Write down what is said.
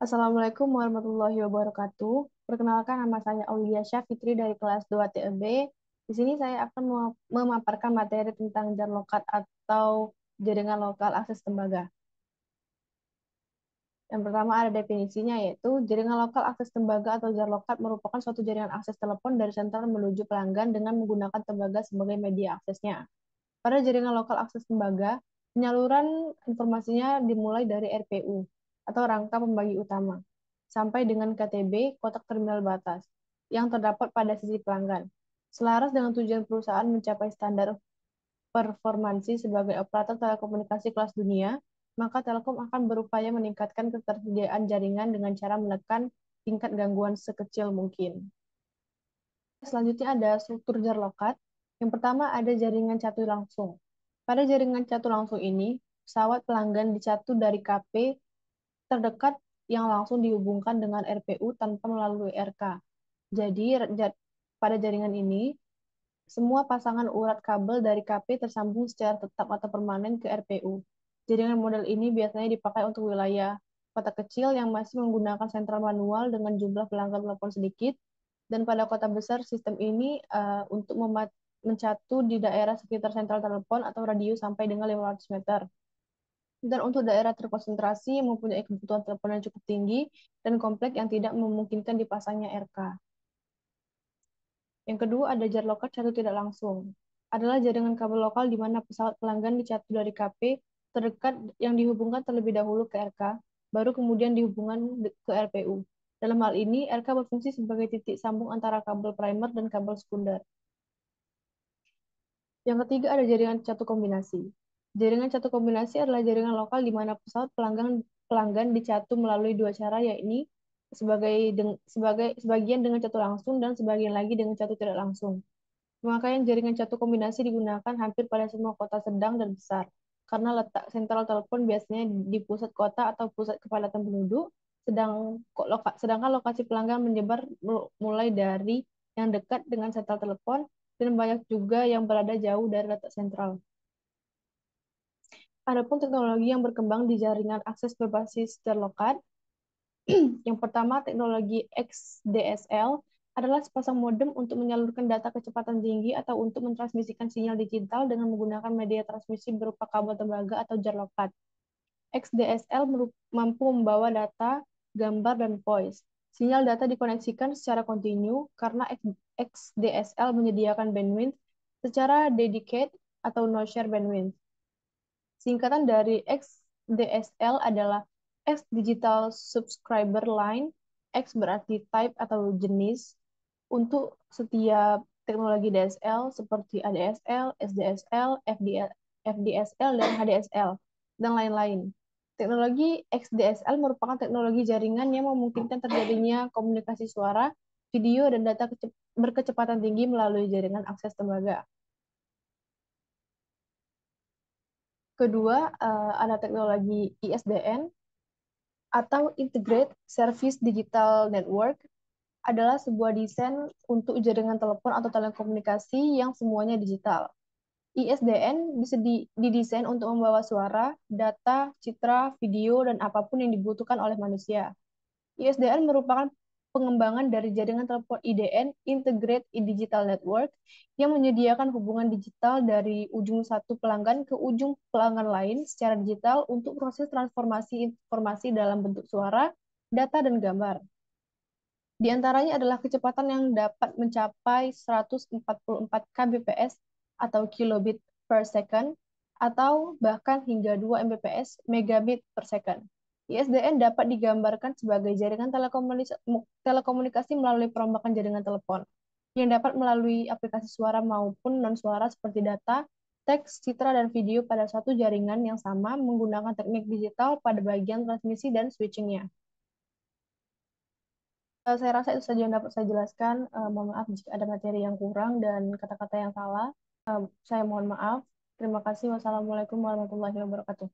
Assalamualaikum warahmatullahi wabarakatuh. Perkenalkan, nama saya Aulia Fitri dari kelas 2 TEB. Di sini saya akan memaparkan materi tentang jarlokat atau jaringan lokal akses tembaga. Yang pertama ada definisinya, yaitu jaringan lokal akses tembaga atau jarlokat merupakan suatu jaringan akses telepon dari sentral menuju pelanggan dengan menggunakan tembaga sebagai media aksesnya. Pada jaringan lokal akses tembaga, penyaluran informasinya dimulai dari RPU atau rangka pembagi utama sampai dengan KTB, kotak terminal batas, yang terdapat pada sisi pelanggan. Selaras dengan tujuan perusahaan mencapai standar performansi sebagai operator telekomunikasi kelas dunia, maka Telkom akan berupaya meningkatkan ketersediaan jaringan dengan cara menekan tingkat gangguan sekecil mungkin. Selanjutnya ada struktur jarlokat. Yang pertama ada jaringan catu langsung. Pada jaringan catu langsung ini, pesawat pelanggan dicatu dari KP terdekat yang langsung dihubungkan dengan RPU tanpa melalui RK. Jadi, pada jaringan ini, semua pasangan urat kabel dari KP tersambung secara tetap atau permanen ke RPU. Jaringan model ini biasanya dipakai untuk wilayah kota kecil yang masih menggunakan sentral manual dengan jumlah pelanggan telepon sedikit, dan pada kota besar sistem ini untuk mencatu di daerah sekitar sentral telepon atau radius sampai dengan 500 meter. Dan untuk daerah terkonsentrasi yang mempunyai kebutuhan telepon yang cukup tinggi dan kompleks yang tidak memungkinkan dipasangnya RK. Yang kedua ada jarlokat catu tidak langsung. Adalah jaringan kabel lokal di mana pesawat pelanggan dicatu dari KP terdekat yang dihubungkan terlebih dahulu ke RK, baru kemudian dihubungkan ke RPU. Dalam hal ini, RK berfungsi sebagai titik sambung antara kabel primer dan kabel sekunder. Yang ketiga ada jaringan catu kombinasi. Jaringan catu kombinasi adalah jaringan lokal di mana pesawat pelanggan dicatu melalui dua cara, yaitu sebagian dengan catu langsung dan sebagian lagi dengan catu tidak langsung. Pemakaian jaringan catu kombinasi digunakan hampir pada semua kota sedang dan besar, karena letak sentral telepon biasanya di pusat kota atau pusat kepadatan penduduk, sedangkan lokasi pelanggan menyebar mulai dari yang dekat dengan sentral telepon dan banyak juga yang berada jauh dari letak sentral. Adapun teknologi yang berkembang di jaringan akses berbasis terlokat, yang pertama, teknologi XDSL adalah sepasang modem untuk menyalurkan data kecepatan tinggi atau untuk mentransmisikan sinyal digital dengan menggunakan media transmisi berupa kabel tembaga atau jarlokat. XDSL mampu membawa data, gambar, dan voice. Sinyal data dikoneksikan secara kontinu karena XDSL menyediakan bandwidth secara dedicated atau no share bandwidth. Singkatan dari XDSL adalah X Digital Subscriber Line. X berarti type atau jenis. Untuk setiap teknologi DSL seperti ADSL, SDSL, FDSL, dan HDSL, dan lain-lain. Teknologi XDSL merupakan teknologi jaringan yang memungkinkan terjadinya komunikasi suara, video, dan data berkecepatan tinggi melalui jaringan akses tembaga. Kedua, ada teknologi ISDN atau Integrated Service Digital Network, adalah sebuah desain untuk jaringan telepon atau telekomunikasi yang semuanya digital. ISDN bisa didesain untuk membawa suara, data, citra, video, dan apapun yang dibutuhkan oleh manusia. ISDN merupakan pengembangan dari jaringan telepon IDN, Integrated Digital Network, yang menyediakan hubungan digital dari ujung satu pelanggan ke ujung pelanggan lain secara digital untuk proses transformasi informasi dalam bentuk suara, data, dan gambar. Di antaranya adalah kecepatan yang dapat mencapai 144 kbps atau kilobit per second, atau bahkan hingga 2 mbps megabit per second. ISDN dapat digambarkan sebagai jaringan telekomunikasi melalui perombakan jaringan telepon, yang dapat melalui aplikasi suara maupun non-suara seperti data, teks, citra, dan video pada satu jaringan yang sama menggunakan teknik digital pada bagian transmisi dan switchingnya. Saya rasa itu saja yang dapat saya jelaskan. Mohon maaf jika ada materi yang kurang dan kata-kata yang salah. Saya mohon maaf. Terima kasih. Wassalamualaikum warahmatullahi wabarakatuh.